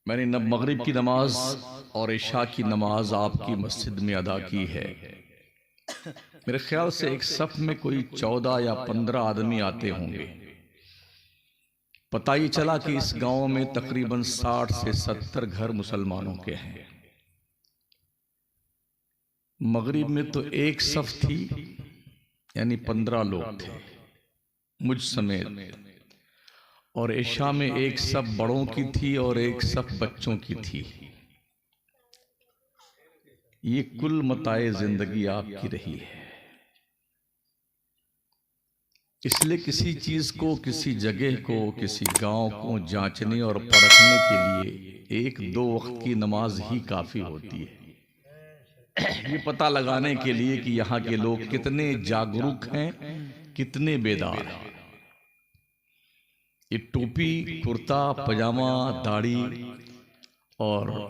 मैंने न मगरिब की नमाज और इशा की नमाज आपकी मस्जिद में अदा की है। मेरे ख्याल से एक सफ में कोई 14 या 15 आदमी आते होंगे। पता ये चला कि इस गांव में तकरीबन 60 से 70 घर मुसलमानों के हैं। मगरिब में तो एक सफ थी, यानी 15 लोग थे मुझ समेत, और इशा में एक सफ बड़ों की थी और एक सफ बच्चों की थी। ये कुल मताए जिंदगी आपकी रही है। इसलिए किसी चीज को, किसी जगह को, किसी गांव को जांचने और परखने के लिए एक दो वक्त की नमाज ही काफी होती है। ये पता लगाने के लिए कि यहाँ के लोग कितने जागरूक हैं, कितने बेदार हैं। ये टोपी, कुर्ता पजामा, दाढ़ी और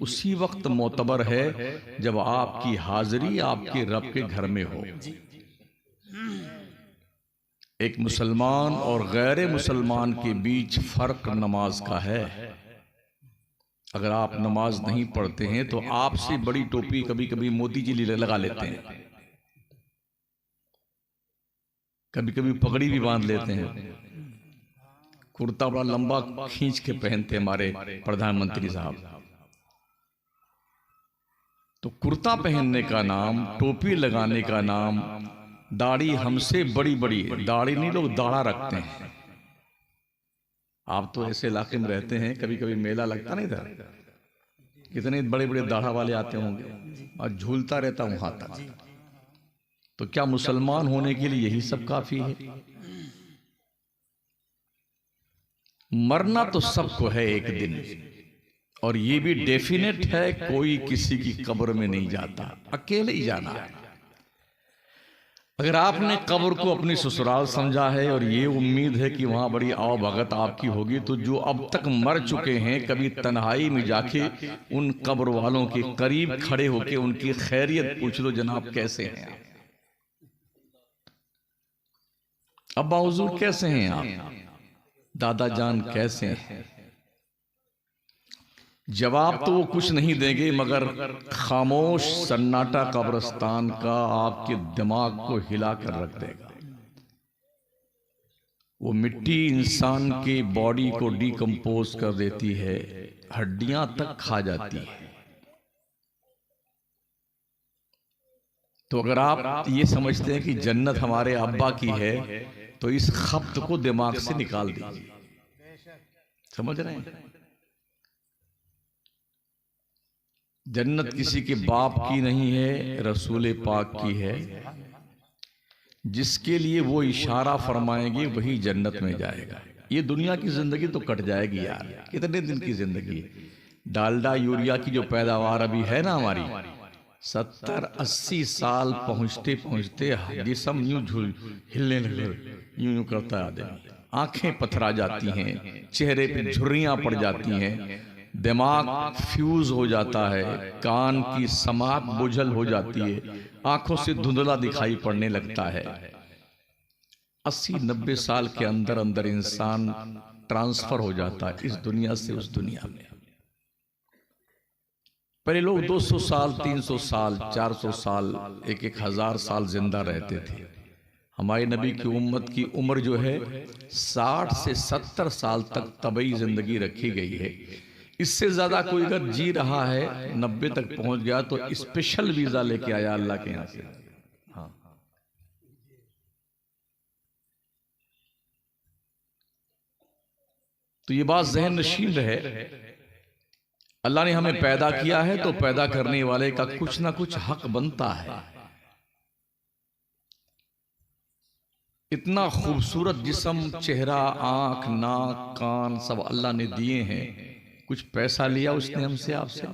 उसी वक्त मोतबर है जब आपकी हाजिरी आपके रब के घर में हो। एक मुसलमान और गैर मुसलमान के बीच फर्क नमाज का है। अगर आप नमाज नहीं पढ़ते हैं तो आपसे बड़ी टोपी कभी कभी मोदी जी लगा लेते हैं, कभी कभी पगड़ी भी बांध लेते हैं, कुर्ता बड़ा लंबा खींच के पहनते हमारे प्रधानमंत्री साहब। तो कुर्ता पहनने का नाम, टोपी लगाने का नाम, दाढ़ी हमसे बड़ी बड़ी, दाढ़ी नहीं लोग दाढ़ा रखते हैं। आप तो ऐसे इलाके में रहते हैं, कभी कभी मेला लगता नहीं था, कितने बड़े बड़े दाढ़ा वाले आते होंगे और झूलता रहता वहां तक। तो क्या मुसलमान होने के लिए यही सब काफी है? मरना तो सबको है एक दिन, और ये भी डेफिनेट है, कोई किसी की कब्र में नहीं जाता, अकेले ही जाना है। अगर आपने कब्र को अपनी ससुराल समझा है और ये उम्मीद है कि वहां बड़ी आओ भगत आपकी होगी, तो जो अब तक मर चुके हैं, कभी तन्हाई में जाके उन कब्र वालों के करीब खड़े होके उनकी खैरियत पूछ लो, जनाब कैसे हैं आप, अब्बा हुजूर कैसे हैं आप, दादा जान कैसे हैं। जवाब तो वो कुछ नहीं देंगे, मगर खामोश सन्नाटा कब्रिस्तान का आपके दिमाग को हिला कर रख देगा। वो मिट्टी इंसान के बॉडी को डिकम्पोज कर देती है, हड्डियां तक खा जाती है। तो अगर आप ये समझते हैं कि जन्नत हमारे अब्बा की है, तो इस खप्त को दिमाग से निकाल दीजिए। समझ रहे हैं? जन्नत किसी के बाप की नहीं है, रसूल पाक की है। जिसके लिए वो इशारा फरमाएंगे वही जन्नत में जाएगा। ये दुनिया की जिंदगी तो कट जाएगी यार, कितने दिन की जिंदगी। डालडा यूरिया की जो पैदावार अभी है ना हमारी, 70-80 साल पहुंचते पहुंचते जिस्म यूं हिलने लगे, यूं करता है आदमी, आंखें पथरा जाती हैं, चेहरे पे झुर्रियां पड़ जाती हैं, दिमाग फ्यूज हो जाता है, कान की समात बुझल हो जाती है, आंखों से धुंधला दिखाई पड़ने लगता है। 80-90 साल के अंदर अंदर इंसान ट्रांसफर हो जाता है इस दुनिया से उस दुनिया में। पहले लोग 200 साल, 300 साल, 400 साल, 1-1000 साल जिंदा रहते थे। हमारे नबी की उम्मत की उम्र जो है 60 से 70 साल तक तबई जिंदगी रखी गई है। इससे ज्यादा कोई अगर जी रहा है, 90 तक पहुंच गया, तो स्पेशल वीजा लेके आया अल्लाह के यहां से। हाँ, तो ये बात जहन नशीन रहे, अल्लाह ने हमें पैदा किया है तो पैदा करने वाले का कुछ ना कुछ हक बनता है। इतना खूबसूरत जिस्म, चेहरा, आंख, नाक, कान सब अल्लाह ने दिए हैं। कुछ पैसा लिया उसने हमसे, आपसे?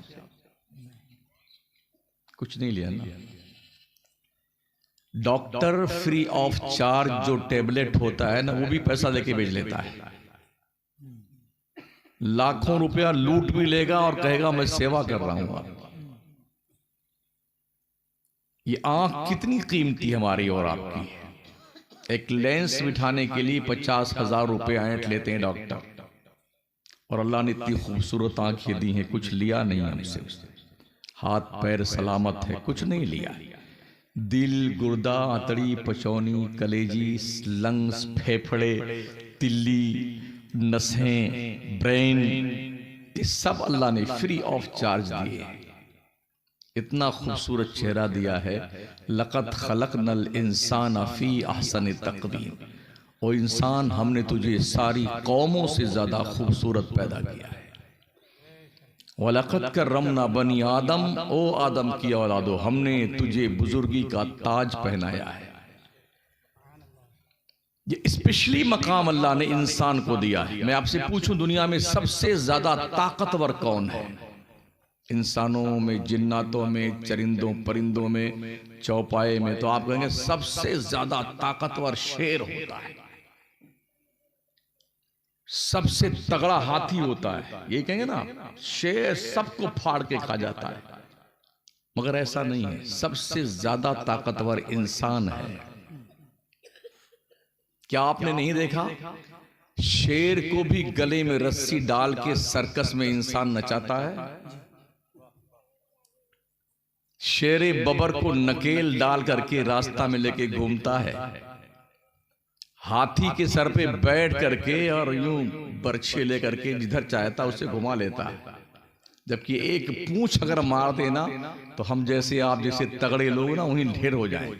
कुछ नहीं लिया ना। डॉक्टर फ्री ऑफ चार्ज जो टेबलेट होता है ना, वो भी पैसा लेके भेज लेता है। लाखों रुपया लूट भी लेगा और कहेगा मैं सेवा कर रहा हूं। ये आंख कितनी कीमती हमारी और आपकी है। एक लेंस बिठाने के लिए 50,000 रुपए ऐंठ लेते हैं डॉक्टर, और अल्लाह ने इतनी खूबसूरत आंखें दी हैं, कुछ लिया नहीं हमसे, हाथ पैर सलामत है, कुछ नहीं लिया। दिल, गुर्दा, आंतड़ी, पचौनी, कलेजी, लंग्स, फेफड़े, तिल्ली, नसें, ब्रेन, ये सब अल्लाह ने फ्री ऑफ चार्ज दिए। इतना खूबसूरत चेहरा दिया है। लक़द खलक़नल इंसान फी अहसन तक़वीम, ओ इंसान हमने तुझे सारी कौमों से ज्यादा खूबसूरत पैदा किया है। वलक़द कररमना बनी आदम, ओ आदम की औलादो हमने तुझे बुजुर्गी का ताज पहनाया है। ये स्पेशली मकाम अल्लाह ने इंसान को दिया है। मैं आपसे पूछूं दुनिया में सबसे ज्यादा ताकतवर कौन है? इंसानों में, जिन्नातों में, चरिंदों परिंदों में, चौपाए में, तो आप कहेंगे सबसे ज्यादा ताकतवर शेर होता है, सबसे तगड़ा हाथी होता है। ये कहेंगे ना, शेर सबको फाड़ के खा जाता है, मगर ऐसा नहीं है। सबसे ज्यादा ताकतवर इंसान है। क्या आपने नहीं देखा? शेर को भी गले में रस्सी डाल के सर्कस में इंसान नचाता है। शेरे बबर को नकेल डाल करके रास्ता में लेके घूमता है। हाथी के सर पे बैठ करके और यूं बर्छे लेकर के जिधर चाहता उसे घुमा लेता है। जबकि एक पूंछ अगर मार देना तो हम जैसे, आप जैसे तगड़े लोग ना, उन्हीं ढेर हो जाए।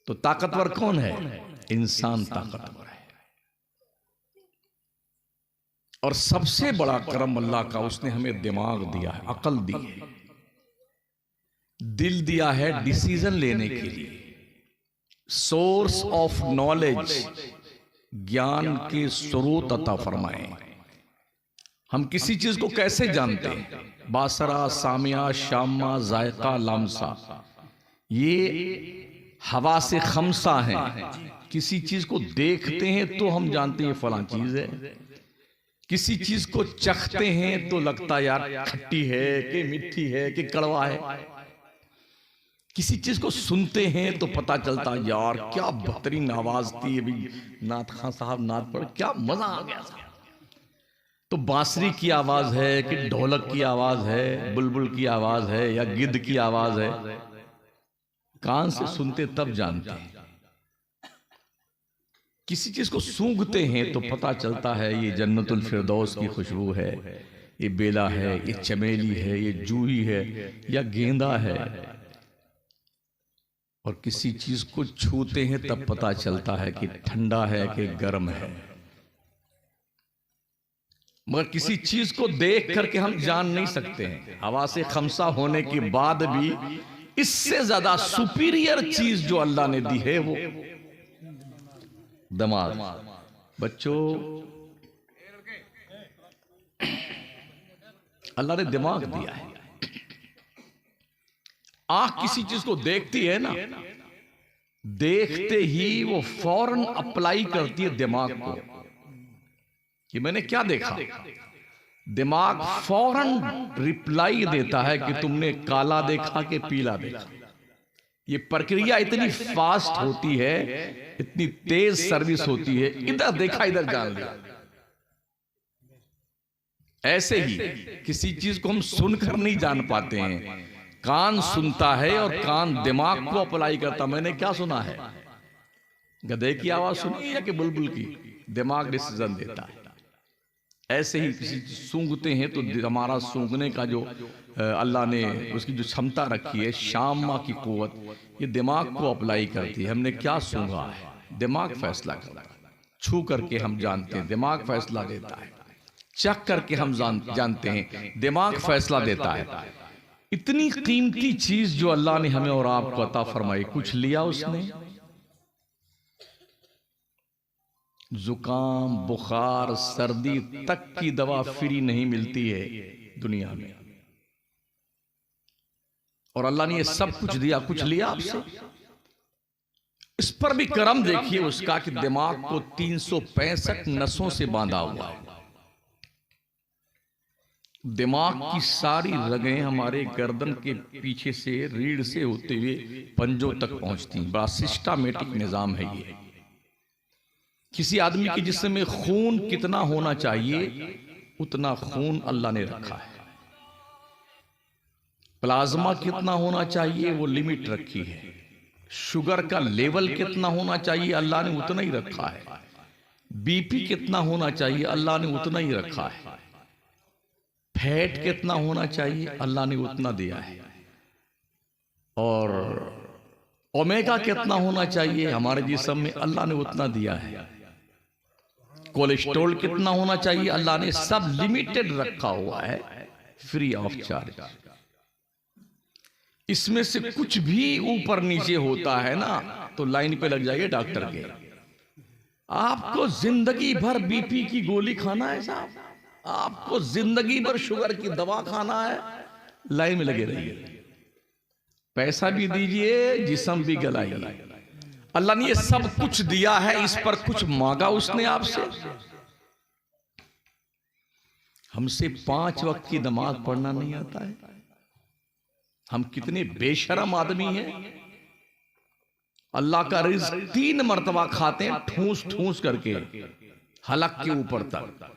तो ताकतवर कौन है? इंसान ताकतवर है। और सबसे बड़ा करम अल्लाह का, उसने हमें दिमाग दिया है, अकल दी है, दिल दिया है डिसीजन लेने के लिए, सोर्स ऑफ नॉलेज, ज्ञान के स्रोत अता फरमाए। हम किसी चीज को कैसे जानते हैं? बासरा, सामिया, शामा, जायका, लामसा, ये हवा से खमसा है। किसी चीज को देखते हैं तो हम जानते हैं फलां चीज है। किसी चीज को चखते हैं तो लगता यार खट्टी है कि मीठी है कि कड़वा है। किसी चीज को सुनते हैं तो पता चलता यार क्या बेहतरीन आवाज थी, अभी नाथ खां साहब नाथ पढ़, क्या मजा आ गया था। तो बांसुरी की आवाज है कि ढोलक की आवाज है, बुलबुल की आवाज है या गिद्ध की आवाज है, कान से सुनते तब जानते हैं। किसी चीज को सूंघते हैं तो पता चलता है ये जन्नतुल फिरदौस की खुशबू है, ये बेला है, ये चमेली है, ये जूही है या गेंदा है। और किसी चीज को छूते हैं तब पता चलता है कि ठंडा है कि गर्म है। मगर किसी चीज को देख करके हम जान नहीं सकते हैं। हवा से खमसा होने के बाद भी इससे ज्यादा सुपीरियर चीज जो अल्लाह ने दी है वो दिमाग। बच्चों, अल्लाह ने दिमाग दिया है। आंख किसी चीज को देखती है ना, देखते ही वो फौरन अप्लाई करती है दिमाग को कि मैंने क्या देखा। दिमाग फौरन रिप्लाई देता है कि तुमने काला देखा कि पीला देखा। ये प्रक्रिया इतनी फास्ट होती है, इतनी तेज सर्विस होती है, इधर देखा इधर जान लिया। ऐसे ही किसी चीज को हम सुनकर नहीं जान पाते हैं। कान सुनता है और कान दिमाग को अप्लाई करता। मैंने क्या सुना है, गधे की आवाज सुनी या कि बुलबुल की? दिमाग डिसीजन देता है। ऐसे ही किसी सूंघते हैं तो हमारा सूंघने का जो अल्लाह ने उसकी जो क्षमता रखी है, शामा की कुव्वत, ये दिमाग को अप्लाई करती है। हमने क्या सूंघा है, दिमाग फैसला करता है। छू करके हम जानते हैं, दिमाग फैसला देता है। चख करके हम जानते हैं, दिमाग फैसला देता है। इतनी कीमती चीज जो अल्लाह ने हमें और आपको अता फरमाई, कुछ लिया उसने? जुकाम, बुखार, सर्दी तक की दवा फ्री नहीं मिलती है दुनिया में, और अल्लाह ने ये सब कुछ दिया। कुछ लिया आपसे? इस पर भी करम देखिए उसका कि दिमाग को 365 नसों से बांधा हुआ है। दिमाग की सारी रगें हमारे गर्दन के पीछे से रीढ़ से होते हुए पंजों तक पहुंचती हैं। बड़ा सिस्टमैटिक निजाम है ये। किसी आदमी के जिस्म में खून कितना होना चाहिए उतना खून अल्लाह ने रखा है। प्लाज्मा कितना होना चाहिए वो लिमिट रखी है। शुगर का लेवल कितना होना चाहिए अल्लाह ने उतना ही रखा है। बीपी कितना होना चाहिए अल्लाह ने उतना ही रखा है। फैट कितना होना चाहिए अल्लाह ने उतना दिया है। और ओमेगा कितना होना चाहिए हमारे जिस्म में अल्लाह ने उतना दिया है। कोलेस्ट्रॉल कितना होना चाहिए अल्लाह ने सब लिमिटेड रखा हुआ है, फ्री ऑफ चार्ज। इसमें से कुछ भी ऊपर नीचे होता है ना तो लाइन पे लग जाइए डॉक्टर के। आपको जिंदगी भर बीपी की गोली खाना है साहब, आपको जिंदगी भर शुगर की दवा खाना है, लाइन में लगे रहिए। पैसा भी दीजिए, जिस्म भी गलाइए। अल्लाह ने ये सब कुछ दिया है, इस पर कुछ मांगा उसने आपसे? हमसे 5 वक्त की नमाज पढ़ना नहीं आता है। हम कितने बेशरम आदमी हैं। अल्लाह का रिज़्क 3 मर्तबा खाते हैं, ठूस ठूस करके हलक के ऊपर तक।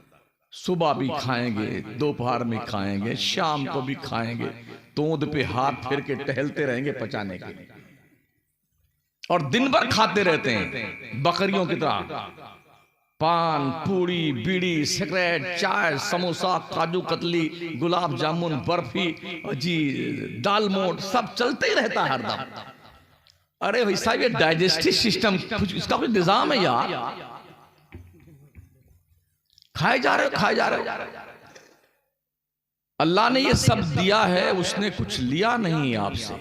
सुबह भी खाएंगे, दोपहर में खाएंगे, शाम को भी खाएंगे, तोंद पे हाथ फेर के टहलते रहेंगे पचाने के लिए, और दिन भर खाते रहते हैं बकरियों की तरह। पान, पूरी, बीड़ी, सिगरेट, चाय, समोसा, काजू कतली, गुलाब जामुन, बर्फी, जी दाल मोट, सब चलते ही रहता है हरदम। अरे भाई साहब ये डाइजेस्टिव सिस्टम इसका कुछ निजाम है यार। खाए जा रहे हो। अल्लाह ने ये सब दिया है, उसने कुछ लिया नहीं आपसे।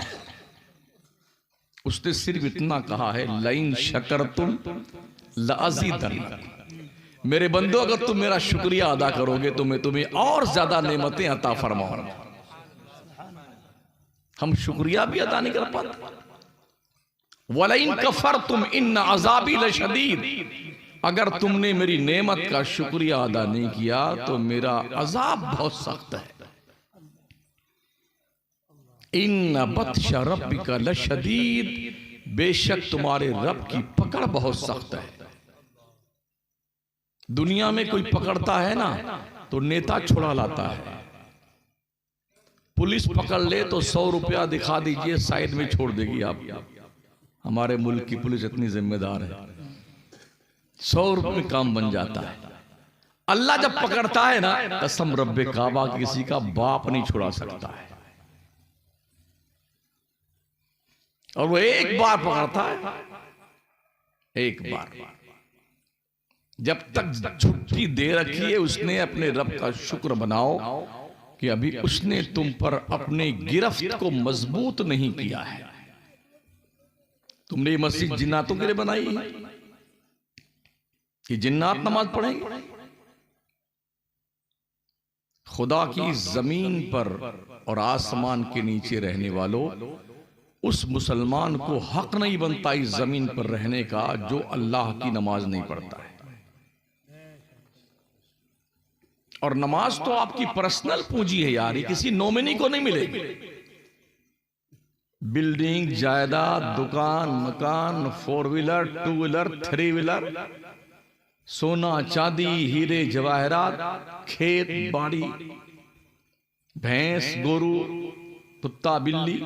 उसने सिर्फ इतना कहा है लइन शकरतुम लअज़ीदन्नकुम। मेरे बंदो अगर तुम मेरा शुक्रिया अदा करोगे तो मैं तुम्हें और ज्यादा नेमतें अता फरमाऊंगा। हम शुक्रिया भी अदा नहीं कर पाते। वलइन कफरतुम इन्न अज़ाबी लशदीद। अगर तुमने मेरी नेमत का शुक्रिया अदा नहीं किया तो मेरा अजाब बहुत सख्त है। इन्न बत्श रब्बिका लशदीद। बेशक तुम्हारे रब की पकड़ बहुत सख्त है। दुनिया में कोई पकड़ता है ना तो नेता छुड़ा लाता है। पुलिस पकड़ ले तो 100 रुपया दिखा दीजिए, साइड में छोड़ देगी आप। हमारे मुल्क की पुलिस इतनी जिम्मेदार है, 100 रुपये में काम बन जाता है। अल्लाह जब पकड़ता है ना, कसम रब्बे काबा किसी का बाप नहीं छुड़ा सकता है। और वो एक बार पकड़ता है, एक बार। जब तक छुट्टी दे रखी है उसने अपने रब का शुक्र बनाओ कि अभी उसने तुम पर अपने गिरफ्त को मजबूत नहीं किया है। तुमने ये मस्जिद जिन्नातों के लिए बनाई है कि जिन्नात नमाज पढ़ेंगे? खुदा की जमीन पर और आसमान के नीचे रहने वालों, उस मुसलमान को हक नहीं बनता इस जमीन पर रहने का जो अल्लाह की नमाज नहीं पढ़ता है। और नमाज तो आपकी पर्सनल पूंजी है यार, ये किसी नॉमिनी को नहीं मिलेगी। बिल्डिंग, जायदाद, दुकान, मकान, 4 व्हीलर, 2 व्हीलर, 3 व्हीलर, सोना चांदी, हीरे जवाहरात, खेत बाड़ी, भैंस गोरू, कुत्ता बिल्ली,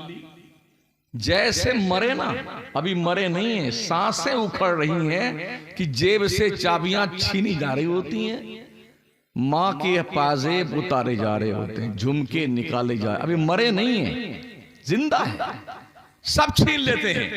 जैसे मरे ना, अभी मरे नहीं है, सांसें उखड़ रही हैं कि जेब से चाबियां छीनी जा रही होती हैं, माँ के पाजेब उतारे जा रहे होते हैं, झुमके निकाले जा रहे, अभी मरे नहीं है, जिंदा है, सब छीन लेते हैं।